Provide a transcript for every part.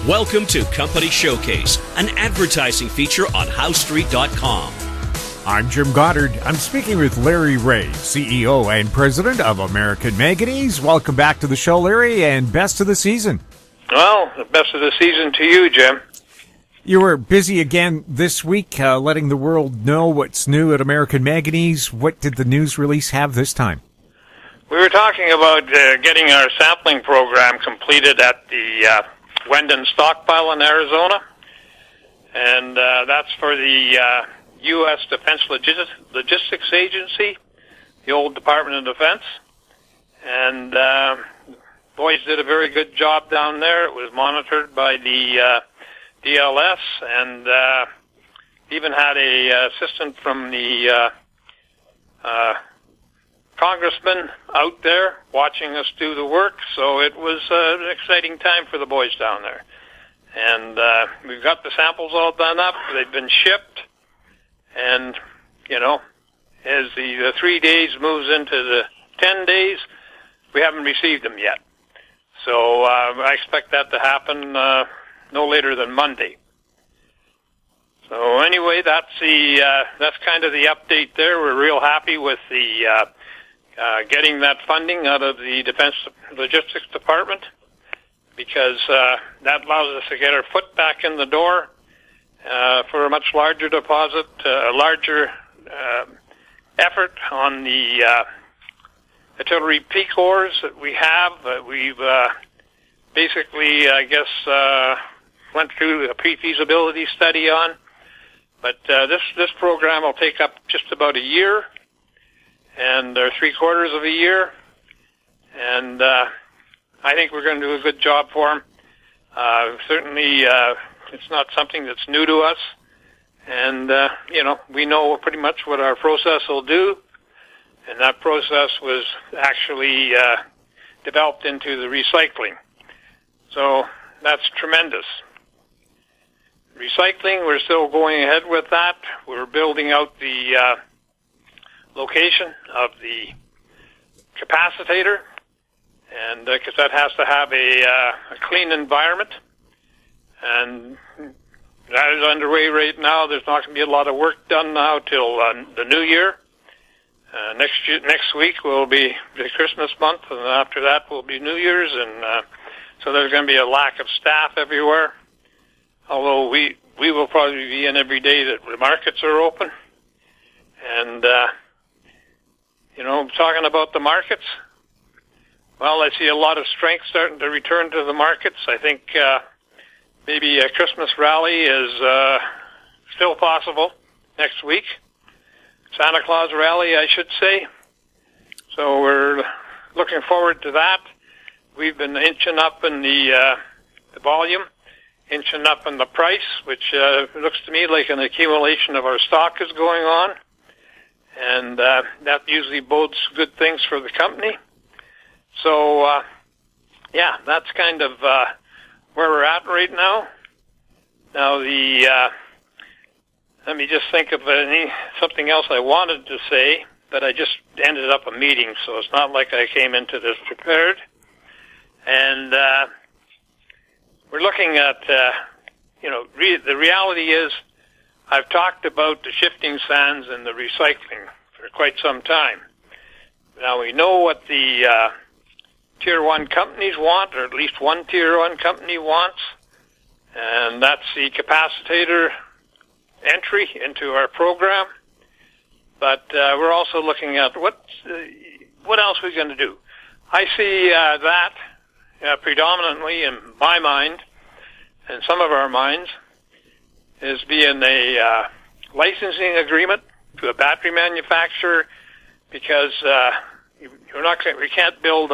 Welcome to Company Showcase, an advertising feature on HowStreet.com. I'm Jim Goddard. I'm speaking with Larry Reaugh, CEO and President of American Manganese. Welcome back to the show, Larry, and best of the season. Well, the best of the season to you, Jim. You were busy again this week, letting the world know what's new at American Manganese. What did the news release have this time? We were talking about getting our sampling program completed at the Wenden Stockpile in Arizona, and that's for the U.S. Defense Logistics Agency, the old Department of Defense, and boys did a very good job down there. It was monitored by the DLS, and even had a assistant from the congressman out there watching us do the work, so it was an exciting time for the boys down there. And we've got the samples all done up. They've been shipped, and, you know, as the 3 days moves into the 10 days, we haven't received them yet. So I expect that to happen no later than Monday. So anyway, that's kind of the update there. We're real happy with the getting that funding out of the Defense Logistics Department, because that allows us to get our foot back in the door for a much larger deposit, a larger effort on the artillery peak ores that we have. We've basically, I guess, went through a pre-feasibility study on, but this program will take up just about a year, and or 3/4 of a year, and I think we're going to do a good job for them. Certainly, it's not something that's new to us, and you know, we know pretty much what our process will do, and that process was actually developed into the recycling. So that's tremendous. Recycling, we're still going ahead with that. We're building out the location of the capacitator, and because that has to have a clean environment, and that is underway right now. There's not going to be a lot of work done now till the new year. Next week will be the Christmas month, and after that will be New Year's, and so there's going to be a lack of staff everywhere. Although we will probably be in every day that the markets are open, and you know, talking about the markets, well, I see a lot of strength starting to return to the markets. I think maybe a Christmas rally is still possible next week. Santa Claus rally, I should say. So we're looking forward to that. We've been inching up in the volume, inching up in the price, which looks to me like an accumulation of our stock is going on. And that usually bodes good things for the company. So, yeah, that's kind of where we're at right now. Now, let me just think of something else I wanted to say, but I just ended up a meeting, so it's not like I came into this prepared. And we're looking at, you know, the reality is, I've talked about the shifting sands and the recycling for quite some time. Now, we know what the Tier 1 companies want, or at least one Tier 1 company wants, and that's the capacitator entry into our program. But we're also looking at what else we're going to do. I see that predominantly in my mind, and some of our minds, is being a licensing agreement to a battery manufacturer, because we can't build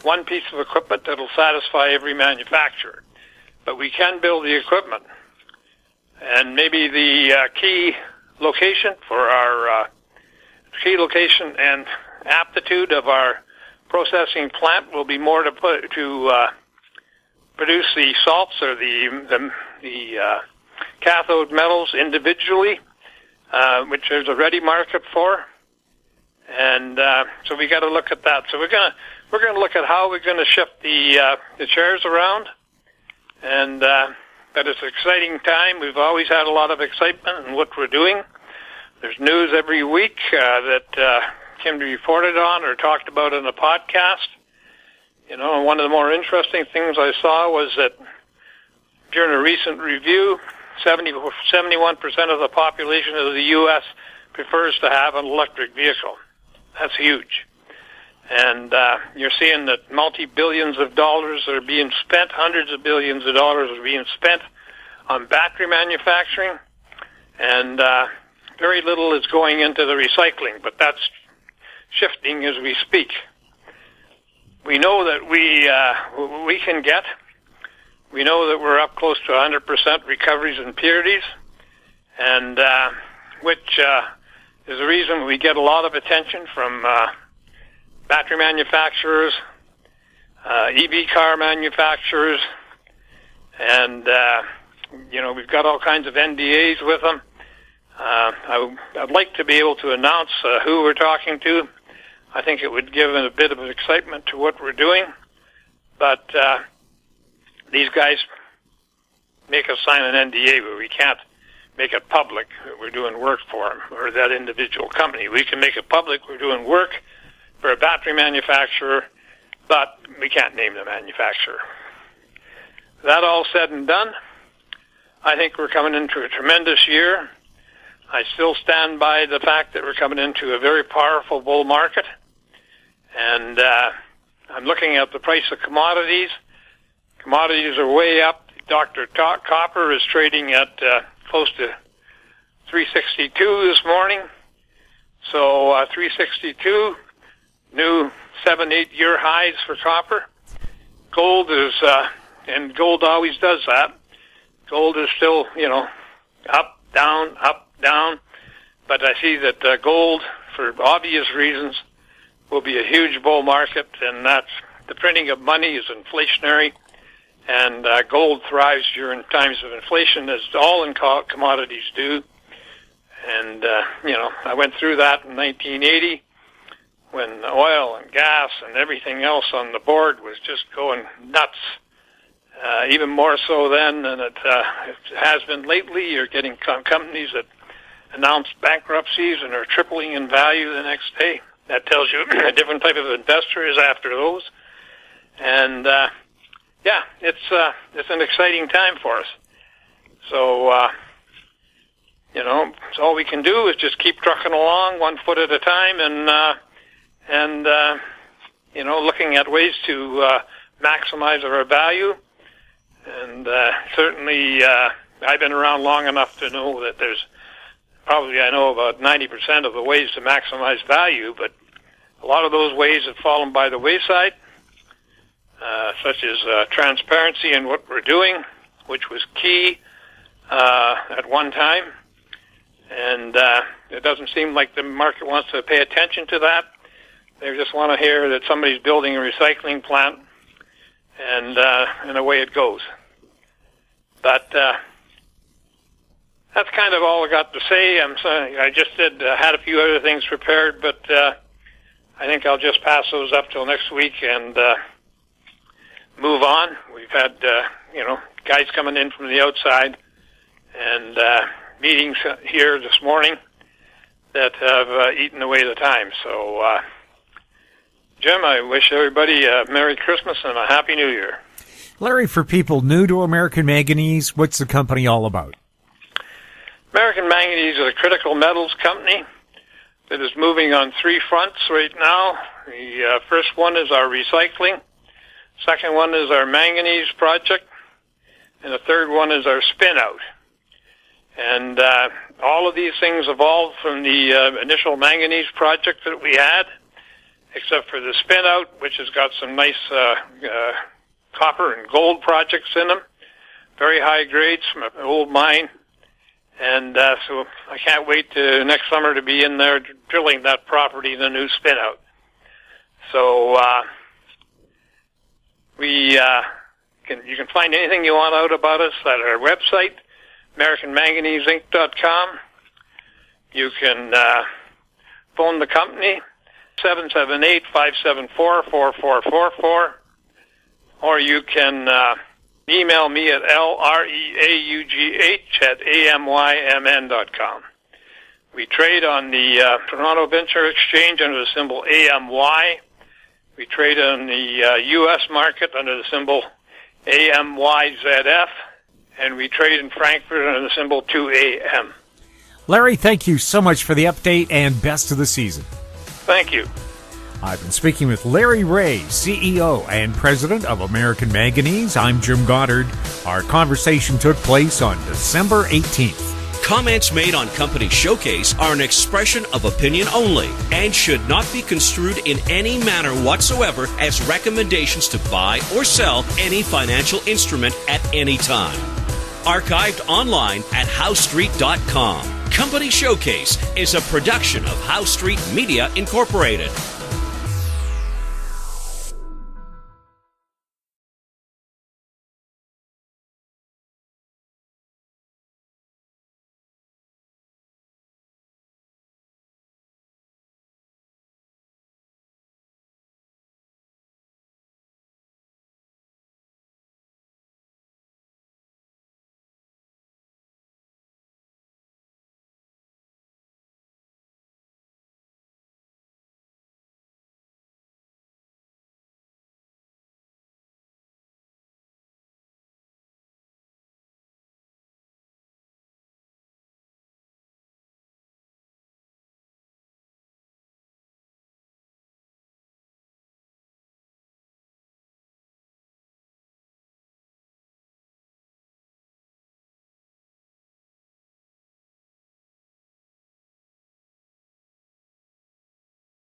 one piece of equipment that'll satisfy every manufacturer, but we can build the equipment. And maybe the key location for our key location and aptitude of our processing plant will be more to produce the salts or the cathode metals individually, which there's a ready market for, and so we got to look at that. So we're gonna look at how we're gonna shift the chairs around, and but it's an exciting time. We've always had a lot of excitement in what we're doing. There's news every week that can be reported on or talked about in a podcast. You know, and one of the more interesting things I saw was that during a recent review, 71% of the population of the U.S. prefers to have an electric vehicle. That's huge. And you're seeing that multi-billions of dollars are being spent, hundreds of billions of dollars are being spent on battery manufacturing, and very little is going into the recycling, but that's shifting as we speak. We know that we know that we're up close to 100% recoveries and purities, and which is the reason we get a lot of attention from battery manufacturers, EV car manufacturers, and we've got all kinds of NDAs with them. I'd like to be able to announce who we're talking to. I think it would give a bit of excitement to what we're doing, but these guys make us sign an NDA where we can't make it public that we're doing work for them or that individual company. We can make it public we're doing work for a battery manufacturer, but we can't name the manufacturer. That all said and done, I think we're coming into a tremendous year. I still stand by the fact that we're coming into a very powerful bull market, and I'm looking at the price of commodities. Commodities are way up. Dr. Copper is trading at close to 362 this morning. So 362, new 7-8 year highs for copper. Gold is, and gold always does that. Gold is still, up, down, but I see that gold, for obvious reasons, will be a huge bull market, and that's the printing of money is inflationary, and gold thrives during times of inflation, as all commodities do. And, I went through that in 1980 when oil and gas and everything else on the board was just going nuts. Even more so then than it has been lately. You're getting companies that announce bankruptcies and are tripling in value the next day. That tells you a different type of investor is after those. And it's an exciting time for us. So so all we can do is just keep trucking along 1 foot at a time, and looking at ways to maximize our value. And certainly, I've been around long enough to know that there's probably, I know about 90% of the ways to maximize value, but a lot of those ways have fallen by the wayside, such as transparency in what we're doing, which was key at one time. And it doesn't seem like the market wants to pay attention to that. They just want to hear that somebody's building a recycling plant, and away it goes. But that's kind of all I got to say. I'm sorry, I just had a few other things prepared, but I think I'll just pass those up till next week and move on. We've had guys coming in from the outside and meetings here this morning that have eaten away the time. So, Jim, I wish everybody a Merry Christmas and a Happy New Year. Larry, for people new to American Manganese, what's the company all about? American Manganese is a critical metals company that is moving on 3 fronts right now. The first one is our recycling. Second one is our manganese project. And the third one is our spin-out. And all of these things evolved from the initial manganese project that we had, except for the spin-out, which has got some nice copper and gold projects in them, very high grades from an old mine. And so I can't wait to next summer to be in there drilling that property in the new spin-out. So you can find anything you want out about us at our website, AmericanManganeseInc.com. You can phone the company, 778-574-4444, or you can email me at LREAUGH@AMYMN.com. We trade on the Toronto Venture Exchange under the symbol AMY. We trade on the U.S. market under the symbol AMYZF. And we trade in Frankfurt under the symbol 2AM. Larry, thank you so much for the update and best of the season. Thank you. I've been speaking with Larry Reaugh, CEO and President of American Manganese. I'm Jim Goddard. Our conversation took place on December 18th. Comments made on Company Showcase are an expression of opinion only and should not be construed in any manner whatsoever as recommendations to buy or sell any financial instrument at any time. Archived online at HowStreet.com. Company Showcase is a production of How Street Media Incorporated.